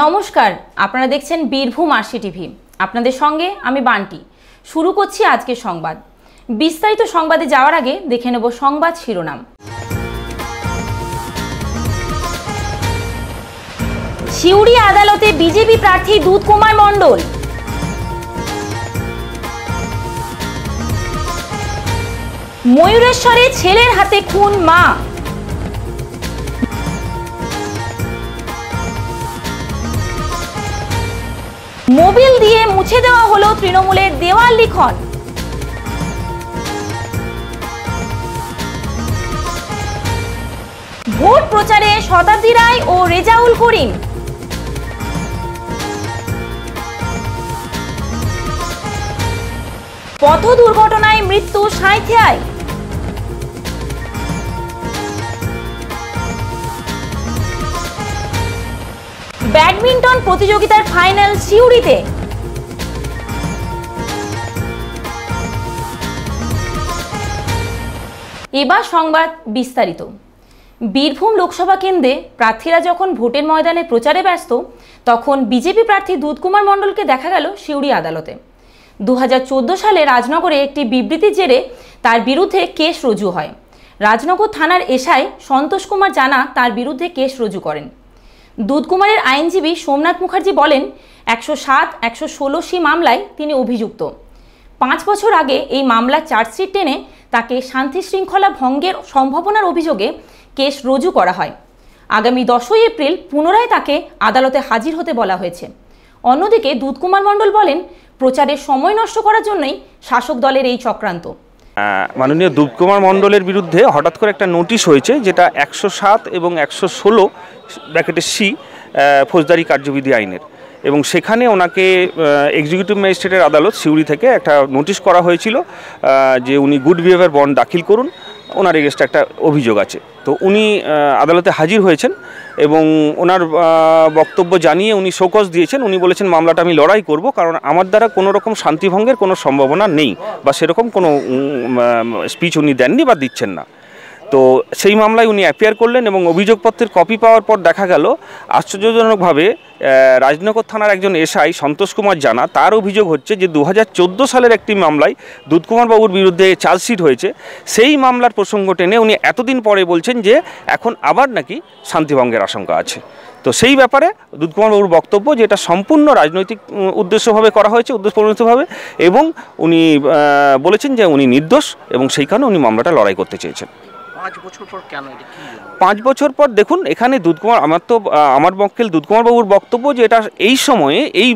নমস্কার, আপনারা দেখছেন বীরভূম আরসি টিভি। আপনাদের সঙ্গে আমি বান্টি। শুরু করছি আজকের সংবাদ। বিস্তারিত সংবাদে যাওয়ার আগে দেখে নেব সংবাদ শিরোনাম। সিউড়ি আদালতে বিজেপি প্রার্থী দুধ কুমার মণ্ডল। ময়ূরেশ্বরে ছেলের হাতে খুন মা। মোবিল দিয়ে মুছে দেওয়া হলো তৃণমূলের দেওয়াল লিখন। ভোট প্রচারে শতাব্দী রায় ও রেজাউল করিম। পথ দুর্ঘটনায় মৃত্যু সাঁইথিয়ায়। ব্যাডমিন্টন প্রতিযোগিতার ফাইনাল সিউড়িতে। এবার সংবাদ বিস্তারিত। বীরভূম লোকসভা কেন্দ্রে প্রার্থীরা যখন ভোটের ময়দানে প্রচারে ব্যস্ত, তখন বিজেপি প্রার্থী দুধ কুমার মণ্ডলকে দেখা গেল সিউড়ি আদালতে। 2014 সালে রাজনগরে একটি বিবৃতির জেরে তার বিরুদ্ধে কেস রুজু হয়। রাজনগর থানার এসআই সন্তোষ কুমার জানা তার বিরুদ্ধে কেস রুজু করেন। দুধ কুমারের আইনজীবী সোমনাথ মুখার্জি বলেন, 107, 116 মামলায় তিনি অভিযুক্ত। 5 বছর আগে এই মামলার চার্জশিট টেনে তাকে শান্তি শৃঙ্খলা ভঙ্গের সম্ভাবনার অভিযোগে কেস রুজু করা হয়। আগামী 10ই এপ্রিল পুনরায় তাকে আদালতে হাজির হতে বলা হয়েছে। অন্যদিকে দুধ কুমার মণ্ডল বলেন, প্রচারের সময় নষ্ট করার জন্যই শাসক দলের এই চক্রান্ত। মাননীয় দুধ কুমার মণ্ডলের বিরুদ্ধে হঠাৎ করে একটা নোটিশ হয়েছে, যেটা 107 এবং 116(C) ফৌজদারি কার্যবিধি আইনের, এবং সেখানে ওনাকে এক্সিকিউটিভ ম্যাজিস্ট্রেটের আদালত সিউড়ি থেকে একটা নোটিশ করা হয়েছিল যে উনি গুড বিহেভিয়ার বন্ড দাখিল করুন, ওনার এগেনস্টে একটা অভিযোগ আছে। তো উনি আদালতে হাজির হয়েছেন এবং ওনার বক্তব্য জানিয়ে উনি শোকজ দিয়েছেন। উনি বলেছেন, মামলাটা আমি লড়াই করব, কারণ আমার দ্বারা কোনো রকম শান্তিভঙ্গের কোনো সম্ভাবনা নেই, বা সেরকম কোনো স্পিচ উনি দেননি বা দিচ্ছেন না। তো সেই মামলায় উনি অ্যাপিয়ার করলেন এবং অভিযোগপত্রের কপি পাওয়ার পর দেখা গেল আশ্চর্যজনকভাবে রাজনগর থানার একজন এসআই সন্তোষ কুমার জানা, তার অভিযোগ হচ্ছে যে 2014 সালের একটি মামলায় দুধ কুমার বাবুর বিরুদ্ধে চার্জশিট হয়েছে। সেই মামলার প্রসঙ্গ টেনে উনি এতদিন পরে বলছেন যে এখন আবার নাকি শান্তিভঙ্গের আশঙ্কা আছে। তো সেই ব্যাপারে দুধ কুমার বাবুর বক্তব্য যে এটা সম্পূর্ণ রাজনৈতিক উদ্দেশ্যভাবে করা হয়েছে, উদ্দেশ্যপ্রণোদিতভাবে, এবং উনি বলেছেন যে উনি নির্দোষ এবং সেই কারণে উনি মামলাটা লড়াই করতে চেয়েছেন। 5 বছর পর কেন? 5 বছর পর দেখুন, এখানে আমার মক্কেল দুধ কুমার বাবুর বক্তব্য যে এটা এই সময়ে, এই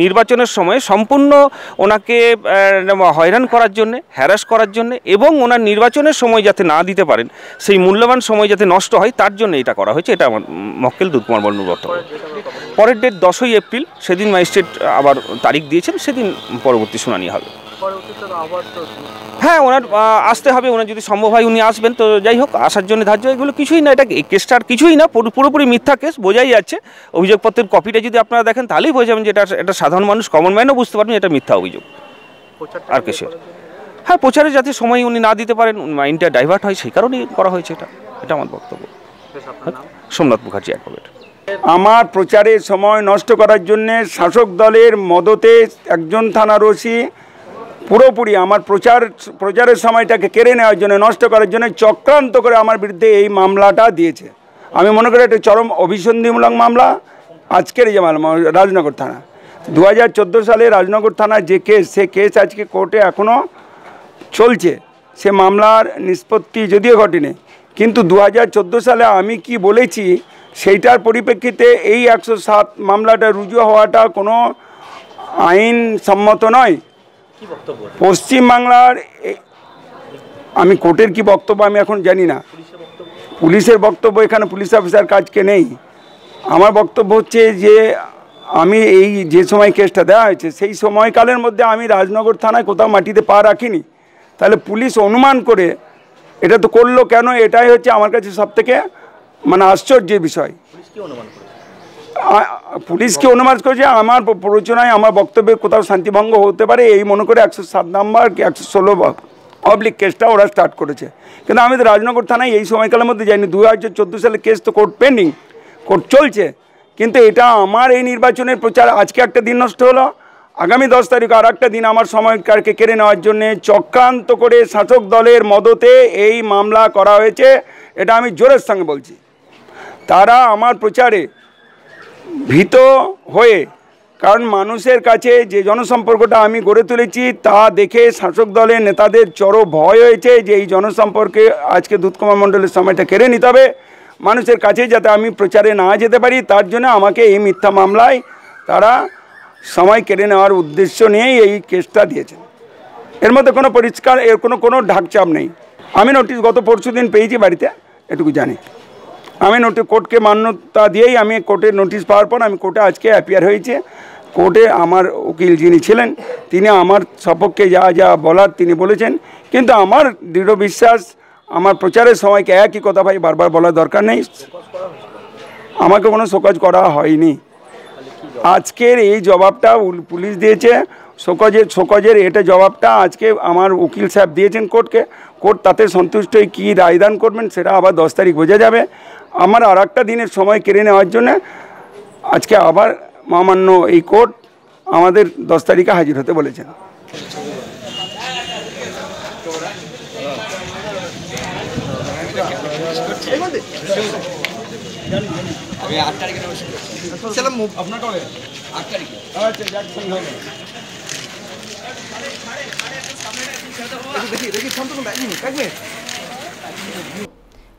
নির্বাচনের সময়ে সম্পূর্ণ ওনাকে হয়রান করার জন্যে, হ্যারাস করার জন্যে, এবং ওনার নির্বাচনের সময় যাতে না দিতে পারেন, সেই মূল্যবান সময় যাতে নষ্ট হয় তার জন্য এটা করা হয়েছে। এটা আমার মক্কেল দুধ কুমার বাবুর বক্তব্য। পরের ডেট 10ই এপ্রিল, সেদিন ম্যাজিস্ট্রেট আবার তারিখ দিয়েছেন, সেদিন পরবর্তী শুনানি হবে। হ্যাঁ, ওনার আসতে হবে, ওনার যদি সম্ভব হয় উনি আসবেন। তো যাই হোক, আসার জন্য ধার্য, এগুলো কিছুই না, এটা কেসটা আর কিছুই না, পুরোপুরি মিথ্যা কেস, বোঝাই যাচ্ছে। অভিযোগপত্রের কপিটা যদি আপনারা দেখেন তাহলেই বোঝা যাবেন যে এটা সাধারণ মানুষ, কমন ম্যানও বুঝতে পারবেন এটা মিথ্যা অভিযোগ। আর কেসের হ্যাঁ, প্রচারে যাতে সময় উনি না দিতে পারেন, মাইন্ডটা ডাইভার্ট হয়, সেই কারণেই করা হয়েছে এটা আমার বক্তব্য। সোমনাথ মুখার্জি, অ্যাডভোকেট। আমার প্রচারের সময় নষ্ট করার জন্যে শাসক দলের মদতে একজন থানার ওসি পুরোপুরি আমার প্রচারের সময়টাকে কেড়ে নেওয়ার জন্য, নষ্ট করার জন্য চক্রান্ত করে আমার বিরুদ্ধে এই মামলাটা দিয়েছে। আমি মনে করি এটা চরম অভিসন্ধিমূলক মামলা। আজকের যে মামলা রাজনগর থানা, 2014 সালে রাজনগর থানার যে কেস, সে কেস আজকে কোর্টে এখনও চলছে। সে মামলার নিষ্পত্তি যদিও ঘটেনি, কিন্তু 2014 সালে আমি কি বলেছি সেইটার পরিপ্রেক্ষিতে এই 107 মামলাটা রুজু হওয়াটা কোনো আইনসম্মত নয়। পশ্চিমবাংলার, আমি কোর্টের কি বক্তব্য আমি এখন জানি না, পুলিশের বক্তব্য, এখানে পুলিশ অফিসার কাজকে নেই। আমার বক্তব্য হচ্ছে যে আমি এই যে সময় কেসটা দেওয়া হয়েছে সেই সময়কালের মধ্যে আমি রাজনগর থানায় কোথাও মাটিতে পা রাখিনি। তাহলে পুলিশ অনুমান করে এটা তো করলো কেন? এটাই হচ্ছে আমার কাছে সবথেকে আশ্চর্যের বিষয়। পুলিশকে অনুমান করেছে আমার প্ররোচনায়, আমার বক্তব্যে কোথাও শান্তিভঙ্গ হতে পারে এই মনে করে 107 নম্বর কি 116 কেসটা ওরা স্টার্ট করেছে। কিন্তু আমি তো রাজনগর থানায় এই সময়কালের মধ্যে যাইনি। 2014 সালে কেস তো কোর্ট পেন্ডিং, কোর্ট চলছে, কিন্তু এটা আমার এই নির্বাচনের প্রচার আজকে একটা দিন নষ্ট হলো, আগামী 10 তারিখ আর একটা দিন আমার সময়কারকে কেড়ে নেওয়ার জন্যে চক্রান্ত করে শাসক দলের মদতে এই মামলা করা হয়েছে। এটা আমি জোরের সঙ্গে বলছি। তারা আমার প্রচারে ভীত হয়ে, কারণ মানুষের কাছে যে জনসম্পর্কটা আমি গড়ে তুলেছি তা দেখে শাসক দলের নেতাদের চরম ভয় হয়েছে যে এই জনসম্পর্কে আজকে দুধকুমার মণ্ডলের সময়টা কেড়ে নিতে হবে, মানুষের কাছে যাতে আমি প্রচারে না যেতে পারি, তার জন্য আমাকে এই মিথ্যা মামলায় তারা সময় কেড়ে নেওয়ার উদ্দেশ্য নিয়েই এই কেসটা দিয়েছেন। এর মধ্যে কোনো পরিষ্কার এর কোনো ঢাকচাপ নেই। আমি নোটিশ গত পরশুদিন পেয়েছি বাড়িতে, এটুকু জানি। আমি কোর্টকে মান্যতা দিয়েই আমি কোর্টের নোটিশ পাওয়ার পর আমি কোর্টে আজকে অ্যাপিয়ার হয়েছে। কোর্টে আমার উকিল যিনি ছিলেন তিনি আমার সপক্ষে যা যা বলার তিনি বলেছেন, কিন্তু আমার দৃঢ় বিশ্বাস আমার প্রচারের সময়কে একই কথা ভাই বারবার বলার দরকার নেই, আমাকে কোনো শোকজ করা হয়নি। আজকের এই জবাবটা পুলিশ দিয়েছে, শোকজের এটা জবাবটা আজকে আমার উকিল সাহেব দিয়েছেন কোর্টকে। কোর্ট তাতে সন্তুষ্ট হয়ে কী রায়দান করবেন সেটা আবার 10 তারিখ বোঝা যাবে। আমার আর একটা দিনের সময় কেড়ে নেওয়ার জন্য আজকে আবার মহামান্য এই কোর্ট আমাদের 10 তারিখে হাজির হতে বলেছেন।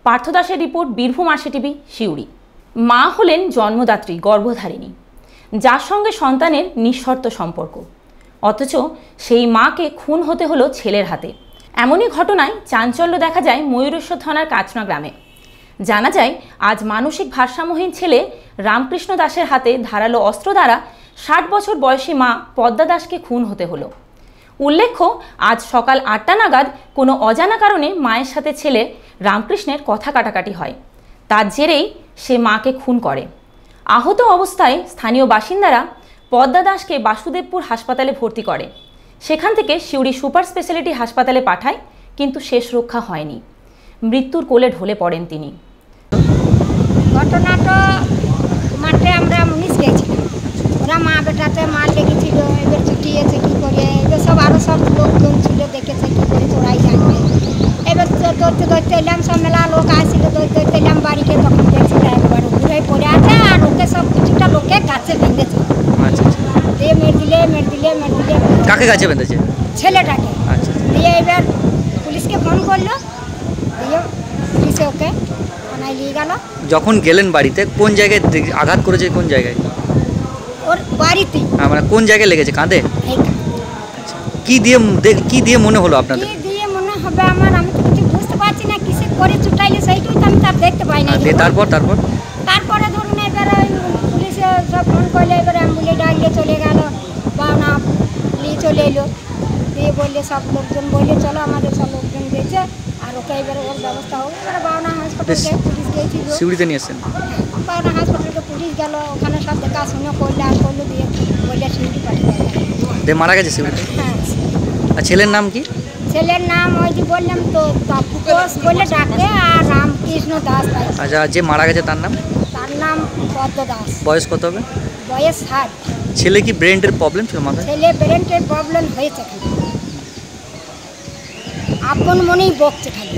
পার্থ দাসের রিপোর্ট, বীরভূম আরসিটিভি, সিউড়ি। মা হলেন জন্মদাত্রী, গর্ভধারিণী, যার সঙ্গে সন্তানের নিঃশর্ত সম্পর্ক, অথচ সেই মাকে খুন হতে হলো ছেলের হাতে। এমনই ঘটনায় চাঞ্চল্য দেখা যায় ময়ূরেশ্বর থানার কাচনা গ্রামে। জানা যায় আজ মানসিক ভারসাম্যহীন ছেলে রামকৃষ্ণ দাসের হাতে ধারালো অস্ত্র দ্বারা 60 বছর বয়সী মা পদ্মা দাসকে খুন হতে হলো। উল্লেখ্য, আজ সকাল 8টা নাগাদ কোনো অজানা কারণে মায়ের সাথে ছেলে রামকৃষ্ণের কথা কাটাকাটি হয়। তার জেরেই সে মাকে খুন করে। আহত অবস্থায় স্থানীয় বাসিন্দারা পদ্মা দাসকে বাসুদেবপুর হাসপাতালে ভর্তি করে। সেখান থেকে সিউড়ি সুপার স্পেশালিটি হাসপাতালে পাঠায়, কিন্তু শেষ রক্ষা হয়নি। মৃত্যুর কোলে ঢলে পড়েন তিনি। ঘটনাটা মাঠে আমরা মুনিশ গিয়েছিলাম, ওরা মা বেটাতে মার লেগেছিল, এবার ছুটিয়েছে কী করে, এবার সব আরও সব লোকজন ছিল, দেখেছে কী করেছে ওরাই জানবে। এবার ধরতে এলাম, সব মেলা লোক আসছিল, ধরতে এলাম বাড়িতে, তখন দেখছি একবার ঘুরে পড়ে আছে, আর ওকে সব কিছুটা লোকে গাছে বেঁধেছে। দিয়ে মেরে দিলে কাকে গাছে বেঁধেছে? ছেলেটাকে। দিয়ে এবার পুলিশকে ফোন করলো, দিয়ে পুলিশে ওকে থানায় নিয়ে গেল। যখন গেলেন বাড়িতে কোন জায়গায় আঘাত করেছে? কোন জায়গায়? ওর বাড়িতে। মানে কোন জায়গায় লেগেছে? কাঁধে? আচ্ছা, কি দিয়ে মনে হলো আপনাদের? কি দিয়ে মনে হবে আমার, আমি তো কিছু বুঝতে পারছি না, কিসে করে চুটাইলে সেইটাই তো আমি তার দেখতে পাই না। তারপরে ধরুন এবার পুলিশে সব ফোন করলে, এবার অ্যাম্বুলেন্স ডাকলে চলে গেল, বানা নিয়ে চলে এলো। দিয়ে বললে সব লোকজন বললে চলো, আমাদের সব লোকজন গেছে, আর ওকে এবার ওর ব্যবস্থা হোক। এবার বাউনা হাসপাতালে পুলিশ গিয়েছিল, সিউড়িতে নিয়ে এসেছেন। বাউনা হাসপাতালে পুলিশ গেল, ওখানে সব দেখাশুনো করলে আর করলো, দিয়ে বললে সিউড়ি পাঠিয়ে দেয়। মারা গেছে সিউড়িতে? হ্যাঁ। আর ছেলের নাম কি? ছেলের নাম ওই যে বললাম তো, তাপস বলে ডাকে, আর রামকৃষ্ণ দাস। আচ্ছা, যে মারা গেছে তার নাম? তার নাম পদ্ম দাস। বয়স কত হবে? বয়স 60। ছেলে কি ব্রেনের প্রবলেম ছিল মাথায়? ছেলে ব্রেনের প্রবলেম হয়েছে, আপন মনেই বকছে খালি।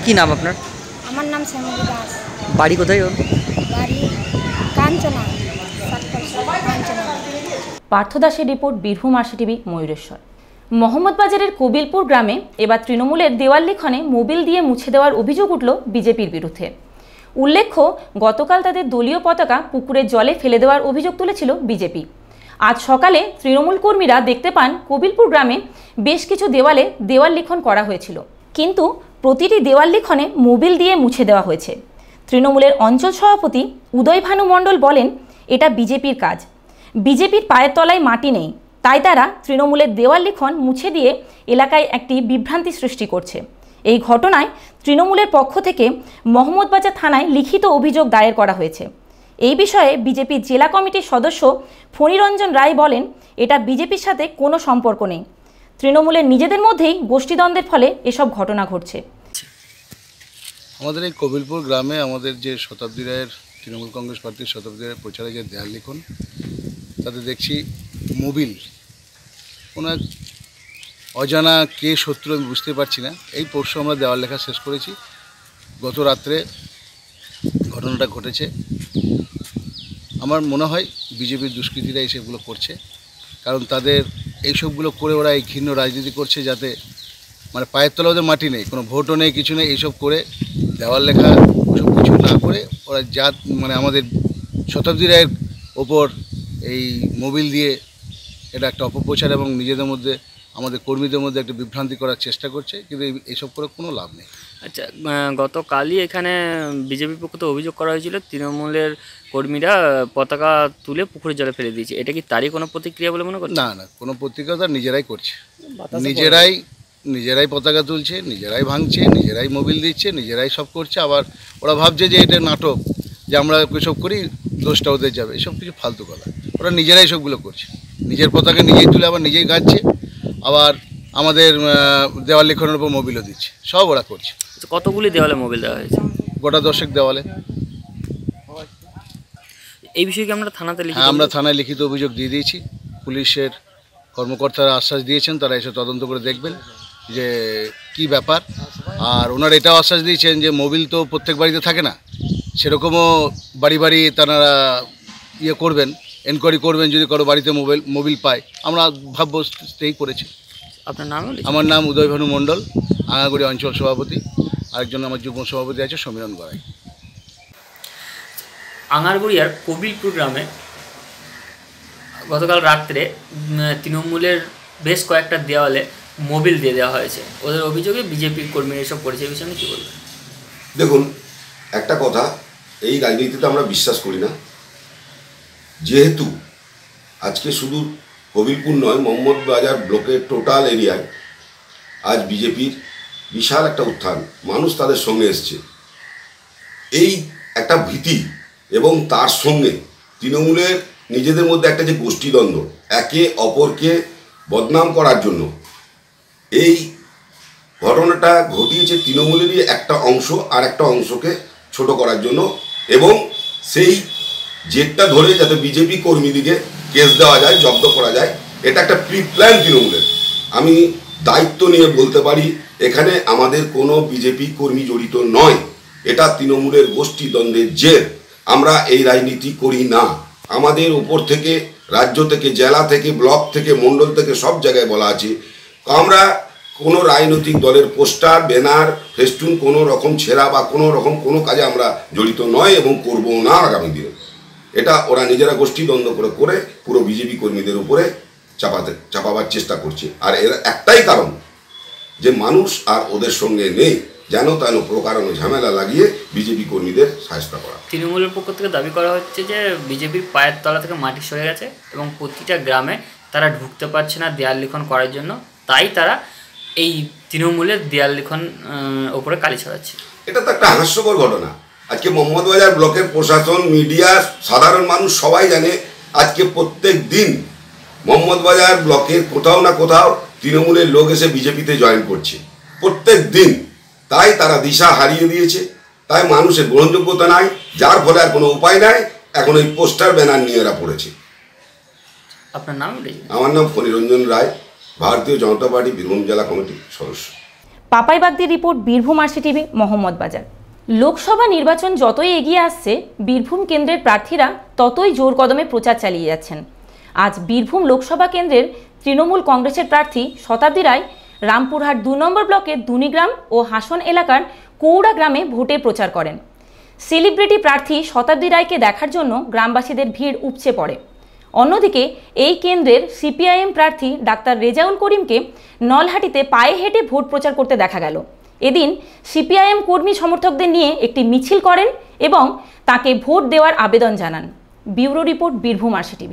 কি নাম আপনার? আমার নাম শ্যামলী দাস। বাড়ি কোথায় ওর? বাড়ি কাঞ্চনা। পার্থ দাসের রিপোর্ট, বীরভূম আরসিটিভি, ময়ূরেশ্বর। মোহাম্মদবাজারের কবিলপুর গ্রামে এবার তৃণমূলের দেওয়াল লিখনে মোবিল দিয়ে মুছে দেওয়ার অভিযোগ উঠল বিজেপির বিরুদ্ধে। উল্লেখ্য, গতকাল তাদের দলীয় পতাকা পুকুরের জলে ফেলে দেওয়ার অভিযোগ তুলেছিল বিজেপি। আজ সকালে তৃণমূল কর্মীরা দেখতে পান কবিলপুর গ্রামে বেশ কিছু দেওয়ালে দেওয়াল লিখন করা হয়েছিল, কিন্তু প্রতিটি দেওয়াল লিখনে মোবিল দিয়ে মুছে দেওয়া হয়েছে। তৃণমূলের অঞ্চল সভাপতি উদয় ভানু মণ্ডল বলেন, এটা বিজেপির কাজ। বিজেপির পায়ের তলায় মাটি নেই, তাই তারা তৃণমূলের দেওয়াল লিখন মুছে দিয়ে এলাকায় একটি বিভ্রান্তি সৃষ্টি করছে। এই ঘটনায় তৃণমূলের পক্ষ থেকে মোহাম্মদবাজার থানায় লিখিত অভিযোগ দায়ের করা হয়েছে। এই বিষয়ে বিজেপির জেলা কমিটির সদস্য ফণীরঞ্জন রায় বলেন, এটা বিজেপির সাথে কোনো সম্পর্ক নেই। তৃণমূলের নিজেদের মধ্যেই গোষ্ঠীদ্বন্দ্বের ফলে এসব ঘটনা ঘটছে। আমাদের এই কবিলপুর গ্রামে আমাদের যে শতাব্দী রায়ের তৃণমূল কংগ্রেস পার্টির শতাব্দীর প্রচারে যে দেয়াল লিখন, তাতে দেখছি মোবিল কোনো এক অজানা কে শত্রু আমি বুঝতে পারছি না। এই পরশু আমরা দেওয়াল লেখা শেষ করেছি। গত রাত্রে ঘটনাটা ঘটেছে। আমার মনে হয় বিজেপির দুষ্কৃতীরা এইসবগুলো করছে, কারণ তাদের এইসবগুলো করে ওরা এই ঘৃণ্য রাজনীতি করছে, যাতে মানে পায়ের তলা ওদের মাটি নেই, কোনো ভোটও নেই, কিছু নেই। এইসব করে দেওয়াল লেখা ওসব কিছু না করে ওরা জাত মানে আমাদের শতাব্দী রায়ের ওপর এই মোবিল দিয়ে এটা একটা অপপ্রচার এবং নিজেদের মধ্যে আমাদের কর্মীদের মধ্যে একটা বিভ্রান্তি করার চেষ্টা করছে, কিন্তু এইসব করে কোনো লাভ নেই। আচ্ছা, গতকালই এখানে বিজেপির পক্ষ থেকে অভিযোগ করা হয়েছিল তৃণমূলের কর্মীরা পতাকা তুলে পুকুরের জলে ফেলে দিয়েছে, এটা কি তারই কোনো প্রতিক্রিয়া বলে মনে করছেন? না না, কোনো প্রতিক্রিয়া তার নিজেরাই করছে, নিজেরাই পতাকা তুলছে, নিজেরাই ভাঙছে, নিজেরাই মোবিল দিচ্ছে, নিজেরাই সব করছে। আবার ওরা ভাবছে যে এটা নাটক, যে আমরা এসব করি দোষটা ওদের যাবে, এসব কিছু ফালতু কথা। ওরা নিজেরাই সবগুলো করছে, নিজের পতাকা নিজেই তুলে আবার নিজেই গাচ্ছে, আবার আমাদের দেওয়াল লিখনের উপর মোবিলও দিচ্ছে, সব ওরা করছে। কতগুলি দেওয়ালে মোবিল দেওয়া হয়েছে? গোটা 10 দেওয়ালে। এই বিষয়ে কি আমরা থানাতে লিখিত? হ্যাঁ, আমরা থানায় লিখিত অভিযোগ দিয়ে দিয়েছি। পুলিশের কর্মকর্তারা আশ্বাস দিয়েছেন তারা এসে তদন্ত করে দেখবেন যে কি ব্যাপার। আর ওনারা এটাও আশ্বাস দিয়েছেন যে মোবিল তো প্রত্যেক বাড়িতে থাকে না, সেরকমও বাড়ি বাড়ি তারা করবেন, এনকোয়ারি করবেন যদি কারো বাড়িতে মোবিল পায়। আমরা ভাববো সেই করেছি। আপনার নাম? আমার নাম উদয়ভানু মণ্ডল, আঙাগুড়ি অঞ্চল সভাপতি। আরেকজন আমার যুগ্ম সভাপতি আছে সমীরণ গড়াই। আঙারগুড়িয়ার কবিলপুর গ্রামে গতকাল রাত্রে তৃণমূলের বেশ কয়েকটা দেওয়ালে মোবিল দিয়ে দেওয়া হয়েছে। ওদের অভিযোগে বিজেপির কর্মীরা এসব করেছে, এই বিষয়ে কী বলবেন? দেখুন, একটা কথা, এই রাজনীতিতে আমরা বিশ্বাস করি না। যেহেতু আজকে শুধু কবিলপুর নয়, মোহাম্মদবাজার ব্লকের টোটাল এরিয়ায় আজ বিজেপির বিশাল একটা উত্থান, মানুষ তাদের সঙ্গে এসছে। এই একটা ভীতি এবং তার সঙ্গে তৃণমূলের নিজেদের মধ্যে একটা যে গোষ্ঠীদ্বন্দ্ব, একে অপরকে বদনাম করার জন্য এই ঘটনাটা ঘটিয়েছে তৃণমূলেরই একটা অংশ আর একটা অংশকে ছোট করার জন্য, এবং সেই জেটটা ধরে যাতে বিজেপি কর্মীদিকে কেস দেওয়া যায়, জব্দ করা যায়, এটা একটা প্রি প্ল্যান তৃণমূলের। আমি দায়িত্ব নিয়ে বলতে পারি এখানে আমাদের কোনো বিজেপি কর্মী জড়িত নয়, এটা তৃণমূলের গোষ্ঠীদ্বন্দ্বের জের। আমরা এই রাজনীতি করি না। আমাদের উপর থেকে, রাজ্য থেকে, জেলা থেকে, ব্লক থেকে, মণ্ডল থেকে সব জায়গায় বলা আছে আমরা কোনো রাজনৈতিক দলের পোস্টার, ব্যানার, ফেস্টুন কোনো রকম ছেঁড়া বা কোনো রকম কোনো কাজে আমরা জড়িত নয় এবং করবো না আগামী দিনে। এটা ওরা নিজেরা গোষ্ঠীদ্বন্দ্ব করে পুরো বিজেপি কর্মীদের উপরে চাপাবার চেষ্টা করছে। আর এর একটাই কারণ যে মানুষ আর ওদের সঙ্গে নেই, যেন তেন প্রকারণ ঝামেলা লাগিয়ে বিজেপি কর্মীদের সাহায্য করা। তৃণমূলের পক্ষ থেকে দাবি করা হচ্ছে যে বিজেপির পায়ের তলা থেকে মাটি সরে গেছে এবং প্রতিটা গ্রামে তারা ঢুকতে পারছে না দেয়াল লিখন করার জন্য, তাই তারা এই তৃণমূলের দেয়াল লিখন ওপরে কালি ছড়াচ্ছে। এটা তো একটা হাস্যকর ঘটনা। আজকে মোহাম্মদবাজার ব্লকের প্রশাসন, মিডিয়া, সাধারণ মানুষ সবাই জানে আজকে প্রত্যেক দিন মোহাম্মদবাজার ব্লকের কোথাও না কোথাও তৃণমূলের লোক এসে বিজেপিতে জয়েন করছে প্রত্যেক দিন। তাই তারা দিশা হারিয়ে দিয়েছে, তাই মানুষের গ্রহণযোগ্যতা নাই, যার ফলে আর কোনো উপায় নাই, এখন এই পোস্টার ব্যানার নিয়ে এরা পড়েছে। আপনার নাম? আমার নাম ফণিরঞ্জন রায়, ভারতীয় জনতা পার্টি বীরভূম জেলা কমিটির সদস্য। পাপাই বাগদির রিপোর্ট, বীরভূম RCTV, মোহাম্মদবাজার। লোকসভা নির্বাচন যতই এগিয়ে আসছে, বীরভূম কেন্দ্রের প্রার্থীরা ততই জোর কদমে প্রচার চালিয়ে যাচ্ছেন। আজ বীরভূম লোকসভা কেন্দ্রের তৃণমূল কংগ্রেসের প্রার্থী শতাব্দী রায় রামপুরহাট 2 নম্বর ব্লকের দুনিগ্রাম ও হাসন এলাকার কৌড়া গ্রামে ভোটের প্রচার করেন। সেলিব্রিটি প্রার্থী শতাব্দী রায়কে দেখার জন্য গ্রামবাসীদের ভিড় উপচে পড়ে। অন্যদিকে এই কেন্দ্রের CPIM প্রার্থী ডাক্তার রেজাউল করিমকে নলহাটিতে পায়ে হেঁটে ভোট প্রচার করতে দেখা গেল। এদিন CPIM কর্মী সমর্থকদের নিয়ে একটি মিছিল করেন এবং তাকে ভোট দেওয়ার আবেদন জানান। Bureau report, Birbhum RCTV।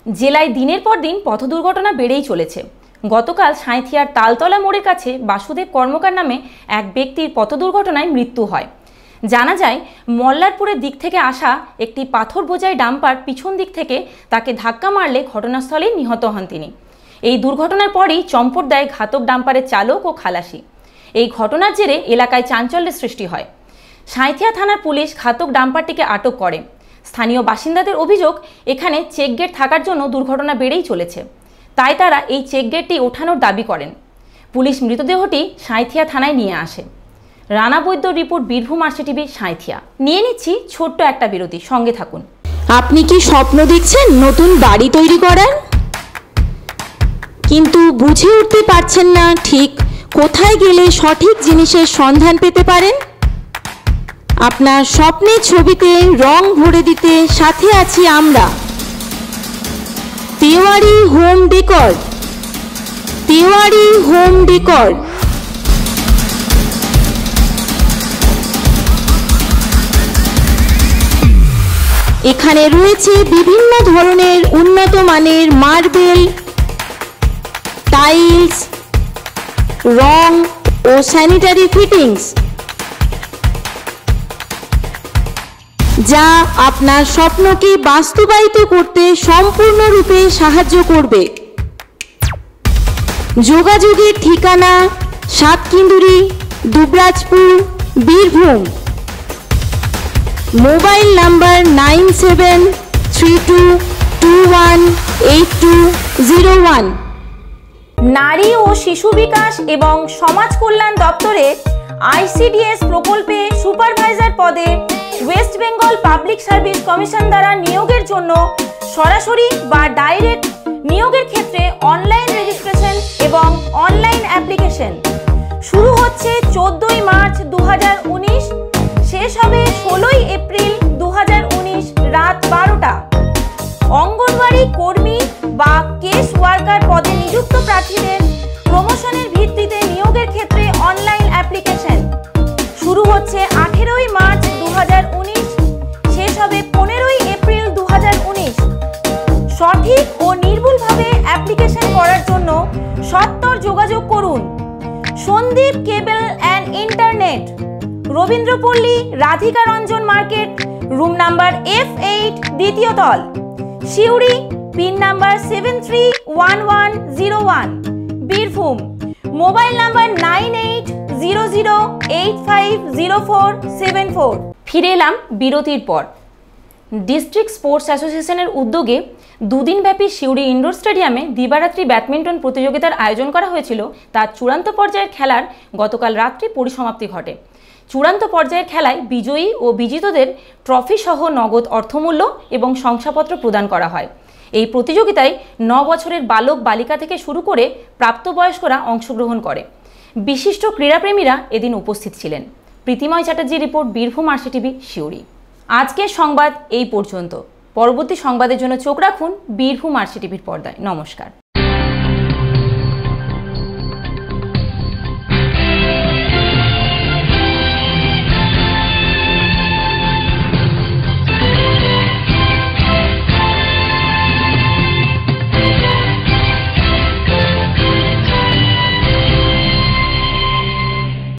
জেলায় দিনের পর দিন পথ দুর্ঘটনা বেড়েই চলেছে। গতকাল সাঁইথিয়ার তালতলা মোড়ের কাছে বাসুদেব কর্মকার নামে এক ব্যক্তির পথ দুর্ঘটনায় মৃত্যু হয়। জানা যায় মল্লারপুরের দিক থেকে আসা একটি পাথর বোঝাই ডাম্পার পিছন দিক থেকে তাকে ধাক্কা মারলে ঘটনাস্থলেই নিহত হন তিনি। এই দুর্ঘটনার পরই চম্পট দেয় ঘাতক ডাম্পারের চালক ও খালাসি। এই ঘটনার জেরে এলাকায় চাঞ্চল্যের সৃষ্টি হয়। সাঁইথিয়া থানার পুলিশ ঘাতক ডাম্পারটিকে আটক করে। স্থানীয় বাসিন্দাদের অভিযোগ, এখানে চেক গেট থাকার জন্য দুর্ঘটনা বেড়েই চলেছে, তাই তারা এই চেক গেটটি ওঠানোর দাবি করেন। পুলিশ মৃতদেহটি সাঁইথিয়া থানায় নিয়ে আসে। রানা বৈদ্য রিপোর্ট, বীরভূম আরসিটিভি, সাঁইথিয়া। নিয়ে নিচ্ছি ছোট্ট একটা বিরতি, সঙ্গে থাকুন। আপনি কি স্বপ্ন দেখছেন নতুন বাড়ি তৈরি করার, কিন্তু বুঝে উঠতে পারছেন না ঠিক কোথায় গেলে সঠিক জিনিসের সন্ধান পেতে পারেন? আপনার স্বপ্নের ছবিতে রং ভরে দিতে সাথে আছি আমরা, Tewari home decor. Tewari home decor এখানে রয়েছে বিভিন্ন ধরনের উন্নত মানের মার্বেল, টাইলস, রং ও স্যানিটারি ফিটিংস, যা আপনার স্বপ্নকে বাস্তবায়িত করতে সম্পূর্ণরূপে সাহায্য করবে। যোগাযোগের ঠিকানা সাতকিন্দুরি, দুবরাজপুর, বীরভূম। Mobile number 9732218201। নারী ও শিশু বিকাশ এবং সমাজ কল্যাণ দপ্তরের ICDS প্রকল্পে সুপারভাইজার পদে West Bengal public service commission দ্বারা নিয়োগের জন্য সরাসরি বা ডাইরেক্ট নিয়োগের ক্ষেত্রে অনলাইন রেজিস্ট্রেশন এবং অনলাইন অ্যাপ্লিকেশন শুরু হচ্ছে 14ই মার্চ 2019, শেষ হবে 16ই এপ্রিল 2019 রাত 12টা। অঙ্গনওয়াড়ি কর্মী বা কেস ওয়ার্কার পদে নিযুক্ত প্রার্থীদের প্রমোশনের ভিত্তিতে নিয়োগের ক্ষেত্রে অনলাইন অ্যাপ্লিকেশন শুরু হচ্ছে 18ই মার্চ 2019, শেষ হবে 15ই এপ্রিল 2019। সঠিক ও নির্ভুলভাবে অ্যাপ্লিকেশন করার জন্য সত্বর যোগাযোগ করুন। Sandip cable and internet, Rabindrapalli, Radhika Ranjan market, room number F8, দ্বিতীয় তল, Suri, pin number 731101, Birbhum. Mobile number 9800850474। ফিরে এলাম বিরতির পর। ডিস্ট্রিক্ট স্পোর্টস অ্যাসোসিয়েশনের উদ্যোগে দুদিনব্যাপী সিউড়ি ইনডোর স্টেডিয়ামে দিবারাত্রি ব্যাডমিন্টন প্রতিযোগিতার আয়োজন করা হয়েছিল। তার চূড়ান্ত পর্যায়ের খেলার গতকাল রাত্রি পরিসমাপ্তি ঘটে। চূড়ান্ত পর্যায়ের খেলায় বিজয়ী ও বিজিতদের ট্রফি সহ নগদ অর্থমূল্য এবং শংসাপত্র প্রদান করা হয়। এই প্রতিযোগিতায় 9 বছরের বালক বালিকা থেকে শুরু করে প্রাপ্তবয়স্করা অংশগ্রহণ করে। বিশিষ্ট ক্রীড়াপ্রেমীরা এদিন উপস্থিত ছিলেন। প্রীতিময় চ্যাটার্জির রিপোর্ট, বীরভূম আরসিটিভি, সিউড়ি। আজকের সংবাদ এই পর্যন্ত। পরবর্তী সংবাদের জন্য চোখ রাখুন বীরভূম আরসিটিভির পর্দায়। নমস্কার।